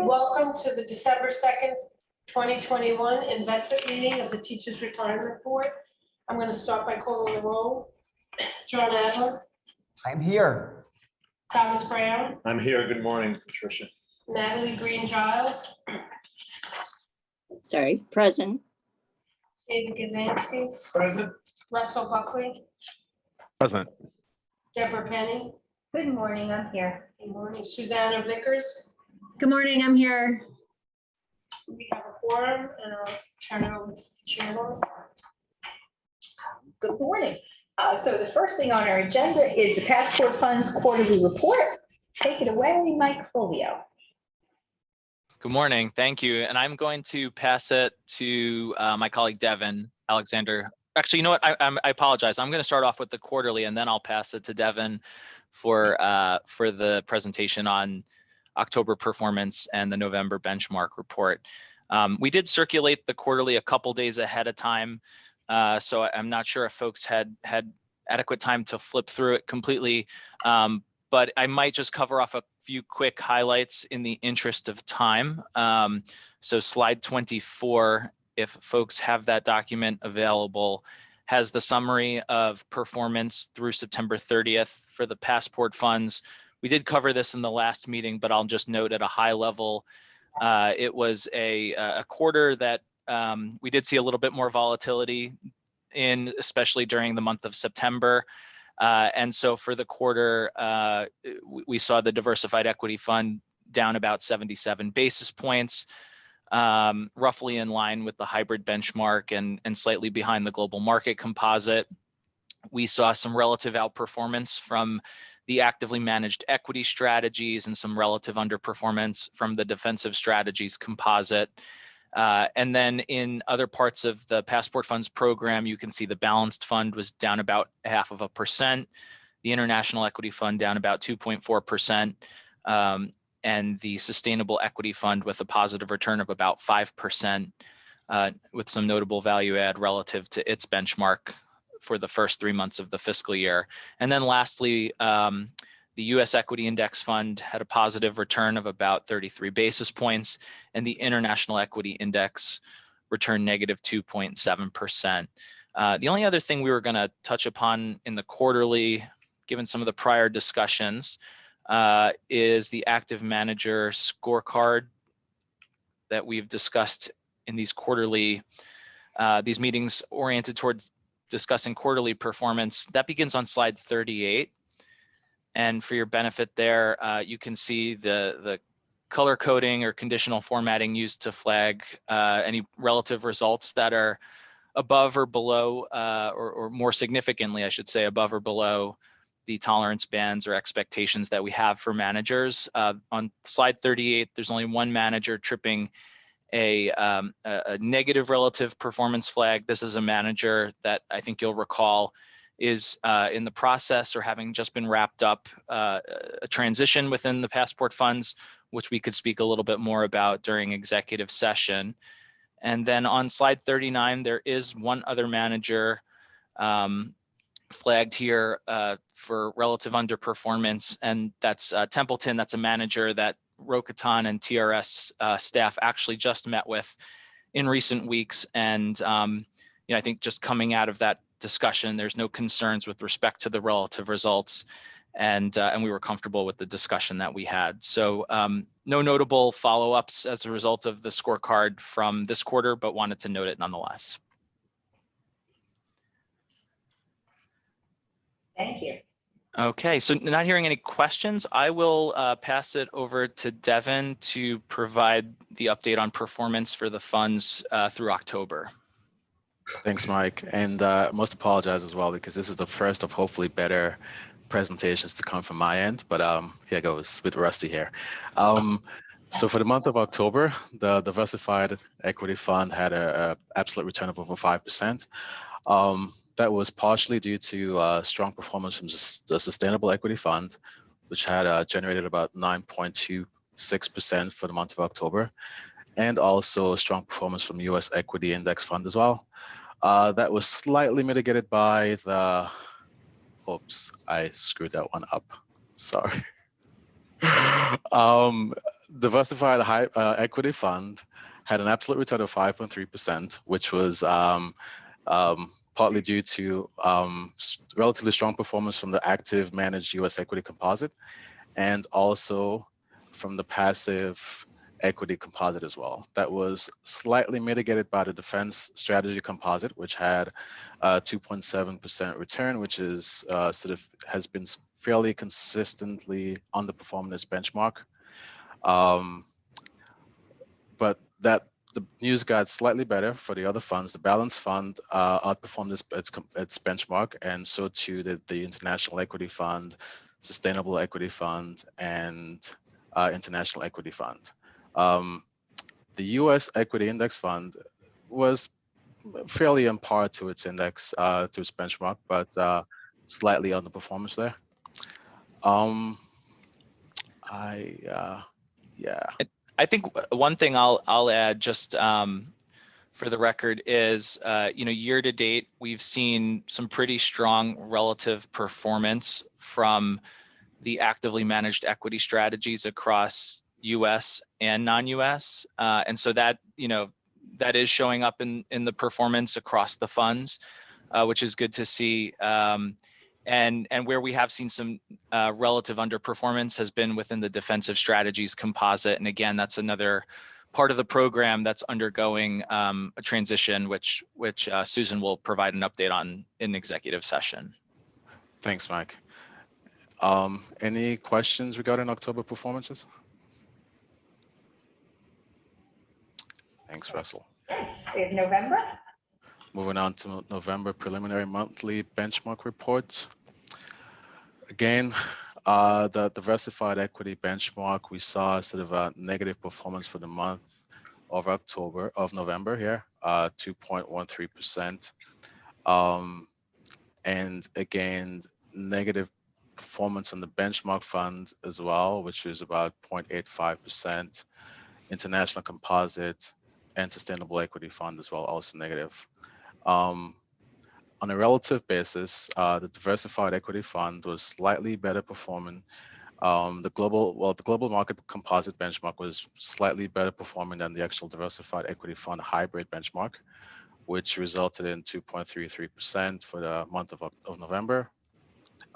Welcome to the December 2nd, 2021 investment meeting of the Teachers Retirement Board. I'm going to start by calling the roll. John Adler. I'm here. Thomas Brown. I'm here. Good morning, Patricia. Natalie Green-Giles. Sorry, present. David Kazansky. Present. Russell Buckley. Present. Deborah Penny. Good morning, I'm here. Good morning. Susanna Vickers. Good morning, I'm here. We have a quorum, and I'll turn it over to the chairman. Good morning. So the first thing on our agenda is the Passport Funds quarterly report. Take it away, Mike Fulvio. Good morning, thank you. And I'm going to pass it to my colleague Devin Alexander. Actually, you know what? I apologize. I'm going to start off with the quarterly, and then I'll pass it to Devin for the presentation on October performance and the November benchmark report. We did circulate the quarterly a couple days ahead of time, so I'm not sure if folks had adequate time to flip through it completely, but I might just cover off a few quick highlights in the interest of time. So slide 24, if folks have that document available, has the summary of performance through September 30th for the Passport funds. We did cover this in the last meeting, but I'll just note at a high level, it was a quarter that we did see a little bit more volatility in, especially during the month of September. And so for the quarter, we saw the diversified equity fund down about 77 basis points, roughly in line with the hybrid benchmark and slightly behind the global market composite. We saw some relative outperformance from the actively managed equity strategies and some relative underperformance from the defensive strategies composite. And then in other parts of the Passport Funds program, you can see the balanced fund was down about 0.5%, the international equity fund down about 2.4%, and the sustainable equity fund with a positive return of about 5%, with some notable value add relative to its benchmark for the first 3 months of the fiscal year. And then lastly, the US equity index fund had a positive return of about 33 basis points, and the international equity index returned negative 2.7%. The only other thing we were going to touch upon in the quarterly, given some of the prior discussions, is the active manager scorecard that we've discussed in these quarterly, these meetings oriented towards discussing quarterly performance. That begins on slide 38. And for your benefit there, you can see the color coding or conditional formatting used to flag any relative results that are above or below, or more significantly, I should say, above or below the tolerance bands or expectations that we have for managers. On slide 38, there's only one manager tripping a negative relative performance flag. This is a manager that I think you'll recall is in the process or having just been wrapped up a transition within the Passport funds, which we could speak a little bit more about during executive session. And then on slide 39, there is one other manager flagged here for relative underperformance, and that's Templeton. That's a manager that Rokatan and TRS staff actually just met with in recent weeks. And I think just coming out of that discussion, there's no concerns with respect to the relative results, and we were comfortable with the discussion that we had. So no notable follow-ups as a result of the scorecard from this quarter, but wanted to note it nonetheless. Thank you. Okay, so not hearing any questions, I will pass it over to Devin to provide the update on performance for the funds through October. Thanks, Mike, and must apologize as well because this is the first of hopefully better presentations to come from my end, but here goes with Rusty here. So for the month of October, the diversified equity fund had a absolute return of over 5%. That was partially due to strong performance from the sustainable equity fund, which had generated about 9.26% for the month of October, and also strong performance from US equity index fund as well. That was slightly mitigated by the, oops, I screwed that one up, sorry. diversified high equity fund had an absolute return of 5.3%, which was partly due to relatively strong performance from the active managed US equity composite, and also from the passive equity composite as well. That was slightly mitigated by the defense strategy composite, which had a 2.7% return, which is has been fairly consistently underperforming this benchmark. But the news got slightly better for the other funds. The balance fund outperformed its benchmark, and so too did the international equity fund, sustainable equity fund, and international equity fund. The US equity index fund was fairly on par to its index, to its benchmark, but slightly underperformance there. Yeah. I think one thing I'll add just for the record is, year to date, we've seen some pretty strong relative performance from the actively managed equity strategies across US and non-US. And so that, that is showing up in the performance across the funds, which is good to see. And where we have seen some relative underperformance has been within the defensive strategies composite. And again, that's another part of the program that's undergoing a transition, which Susan will provide an update on in executive session. Thanks, Mike. Any questions regarding October performances? Thanks, Russell. We have November. Moving on to November preliminary monthly benchmark reports. Again, the diversified equity benchmark, we saw sort of a negative performance for the month of November here, 2.13%. And again, negative performance on the benchmark fund as well, which is about 0.85%. International composite and sustainable equity fund as well, also negative. On a relative basis, the diversified equity fund was slightly better performing. The global market composite benchmark was slightly better performing than the actual diversified equity fund hybrid benchmark, which resulted in 2.33% for the month of November.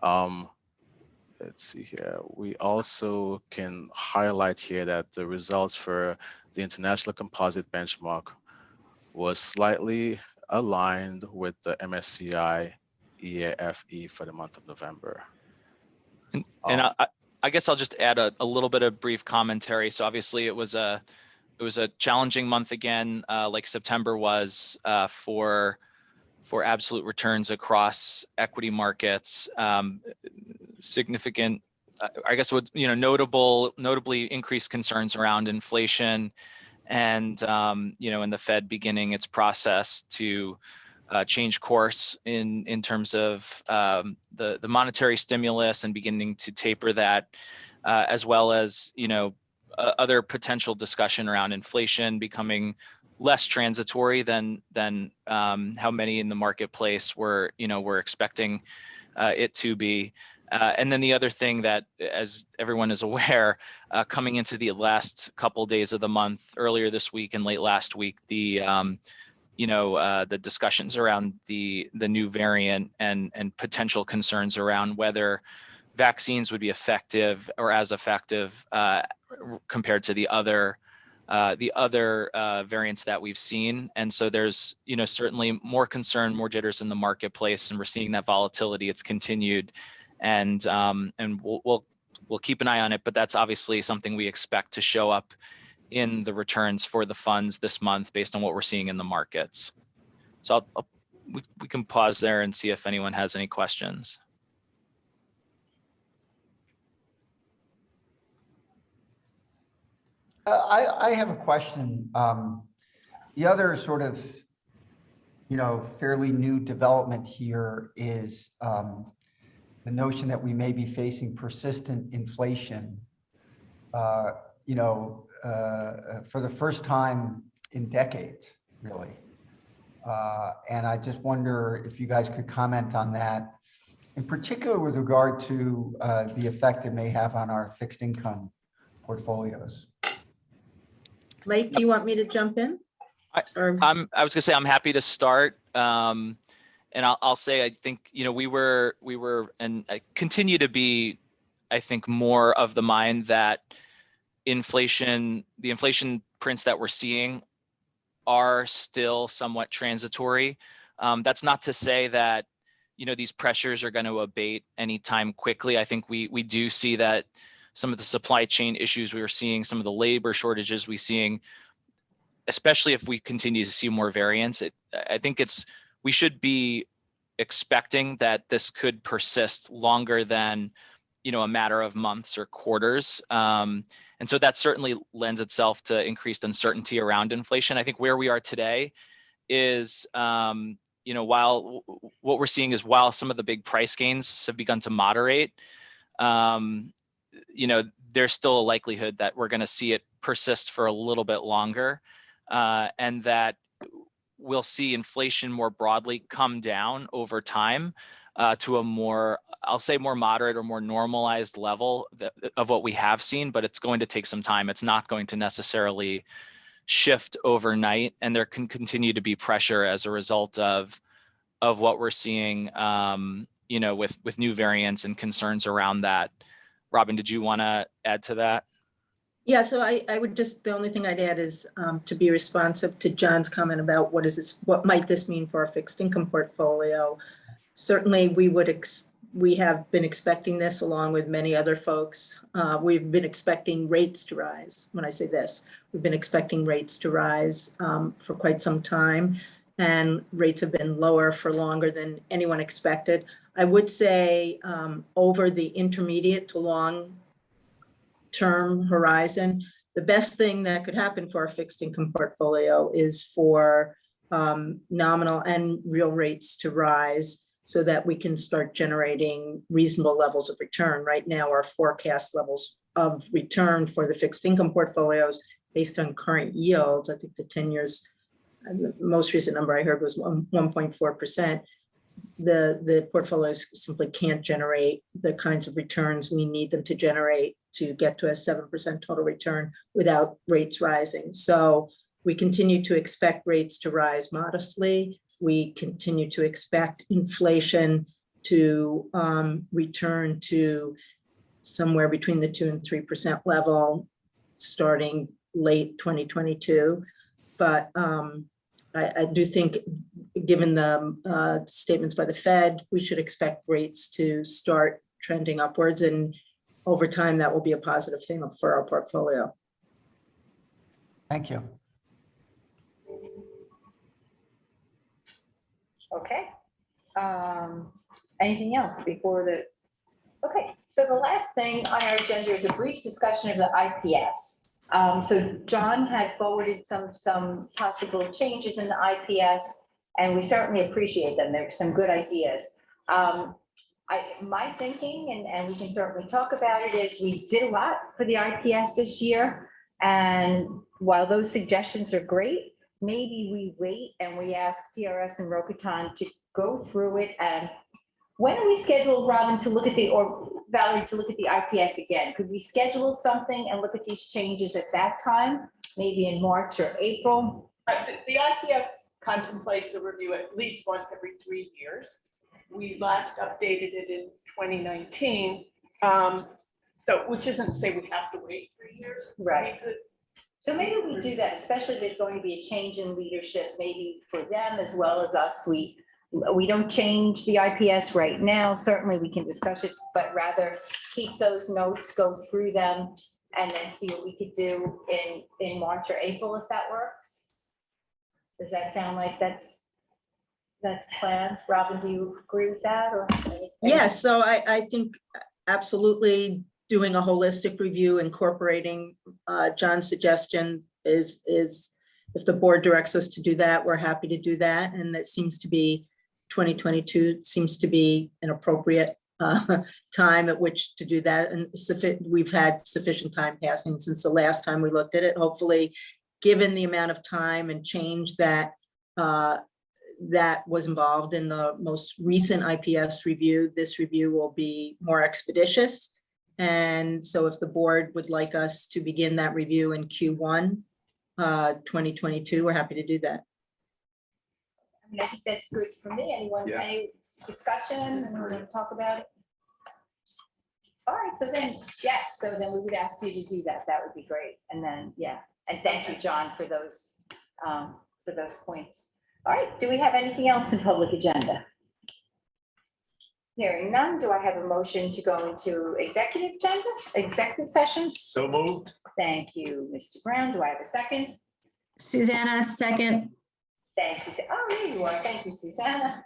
Let's see here. We also can highlight here that the results for the international composite benchmark was slightly aligned with the MSCI EAFE for the month of November. And I guess I'll just add a little bit of brief commentary. So obviously it was a challenging month again, like September was for absolute returns across equity markets. Significant, I guess, notably increased concerns around inflation, and and the Fed beginning its process to change course in terms of the monetary stimulus and beginning to taper that, as well as other potential discussion around inflation becoming less transitory than how many in the marketplace were expecting it to be. And then the other thing that, as everyone is aware, coming into the last couple days of the month, earlier this week and late last week, the discussions around the new variant and potential concerns around whether vaccines would be effective or as effective compared to the other variants that we've seen. And so there's certainly more concern, more jitters in the marketplace, and we're seeing that volatility. It's continued. And we'll keep an eye on it, but that's obviously something we expect to show up in the returns for the funds this month based on what we're seeing in the markets. So we can pause there and see if anyone has any questions. I have a question. The other sort of, fairly new development here is the notion that we may be facing persistent inflation, for the first time in decades, really. And I just wonder if you guys could comment on that, in particular with regard to the effect it may have on our fixed income portfolios. Mike, do you want me to jump in? Or, I was gonna say, I'm happy to start. And I'll say, I think, we were, and I continue to be, I think, more of the mind that the inflation prints that we're seeing are still somewhat transitory. That's not to say that, these pressures are going to abate anytime quickly. I think we do see that some of the supply chain issues we were seeing, some of the labor shortages we're seeing, especially if we continue to see more variance, I think we should be expecting that this could persist longer than, a matter of months or quarters. And so that certainly lends itself to increased uncertainty around inflation. I think where we are today is, while what we're seeing is while some of the big price gains have begun to moderate, there's still a likelihood that we're going to see it persist for a little bit longer, and that we'll see inflation more broadly come down over time to a more, I'll say, more moderate or more normalized level of what we have seen, but it's going to take some time. It's not going to necessarily shift overnight, and there can continue to be pressure as a result of what we're seeing, with new variants and concerns around that. Robin, did you want to add to that? yeah, so I would just, the only thing I'd add is to be responsive to John's comment about what might this mean for our fixed income portfolio. Certainly, we have been expecting this along with many other folks. We've been expecting rates to rise. When I say this, we've been expecting rates to rise for quite some time, and rates have been lower for longer than anyone expected. I would say over the intermediate to long term horizon, the best thing that could happen for our fixed income portfolio is for nominal and real rates to rise so that we can start generating reasonable levels of return. Right now, our forecast levels of return for the fixed income portfolios based on current yields, I think the 10 years, the most recent number I heard was 1.4%. The portfolios simply can't generate the kinds of returns we need them to generate to get to a 7% total return without rates rising. So we continue to expect rates to rise modestly. We continue to expect inflation to return to somewhere between the 2% and 3% level starting late 2022. But I do think, given the statements by the Fed, we should expect rates to start trending upwards, and over time that will be a positive thing for our portfolio. Thank you. Okay. Anything else before okay, so the last thing on our agenda is a brief discussion of the IPS. So John had forwarded some possible changes in the IPS, and we certainly appreciate them. There are some good ideas. My thinking, and we can certainly talk about it, is we did a lot for the IPS this year. And while those suggestions are great, maybe we wait and we ask TRS and Rokutan to go through it. And when are we scheduled, Robin, to look at or Valerie, to look at the IPS again? Could we schedule something and look at these changes at that time, maybe in March or April? The IPS contemplates a review at least once every 3 years. We last updated it in 2019. So, which isn't to say we have to wait 3 years. Right. So maybe we do that, especially if there's going to be a change in leadership, maybe for them as well as us. We don't change the IPS right now. Certainly we can discuss it, but rather keep those notes, go through them, and then see what we could do in March or April, if that works. Does that sound like that's planned? Robin, do you agree with that? Or Yes, so I think absolutely doing a holistic review, incorporating John's suggestion is if the board directs us to do that, we're happy to do that. And that seems to be 2022 seems to be an appropriate time at which to do that. And we've had sufficient time passing since the last time we looked at it. Hopefully, given the amount of time and change that that was involved in the most recent IPS review, this review will be more expeditious. And so if the board would like us to begin that review in Q1, 2022, we're happy to do that. I mean, I think that's good for me. Anyone, Yeah. any discussion? Want to talk about it? All right, so then, yes, so then we would ask you to do that. That would be great. And then, yeah, and thank you, John, for those points. All right, do we have anything else in public agenda? Hearing none, do I have a motion to go into executive session? So moved. Thank you, Mr. Brown. Do I have a second? Susanna, second. Thank you. Oh, there you are. Thank you, Susanna.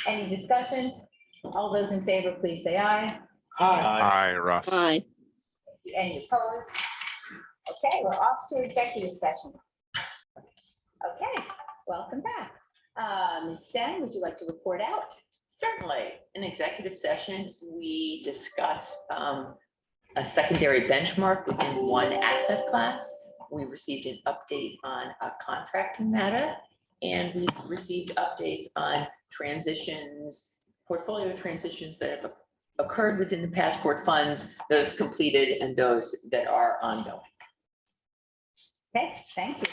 Any discussion? All those in favor, please say aye. Aye, Russ. Aye. Any opposed? Okay, we're off to executive session. Okay, welcome back. Ms. Sten, would you like to report out? Certainly. In executive session, we discussed a secondary benchmark within one asset class. We received an update on a contracting matter, and we received updates on transitions, portfolio transitions that have occurred within the passport funds, those completed and those that are ongoing. Okay, thank you.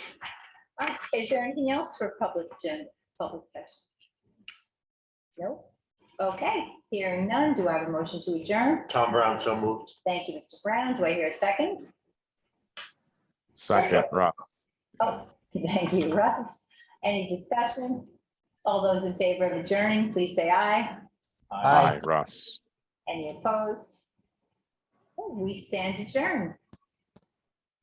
All right, is there anything else for public session? No? Okay, hearing none, do I have a motion to adjourn? Tom Brown, so moved. Thank you, Mr. Brown. Do I hear a second? Second, Russ. Oh, thank you, Russ. Any discussion? All those in favor of adjourning, please say aye. Aye. Russ. Any opposed? Oh, we stand adjourned.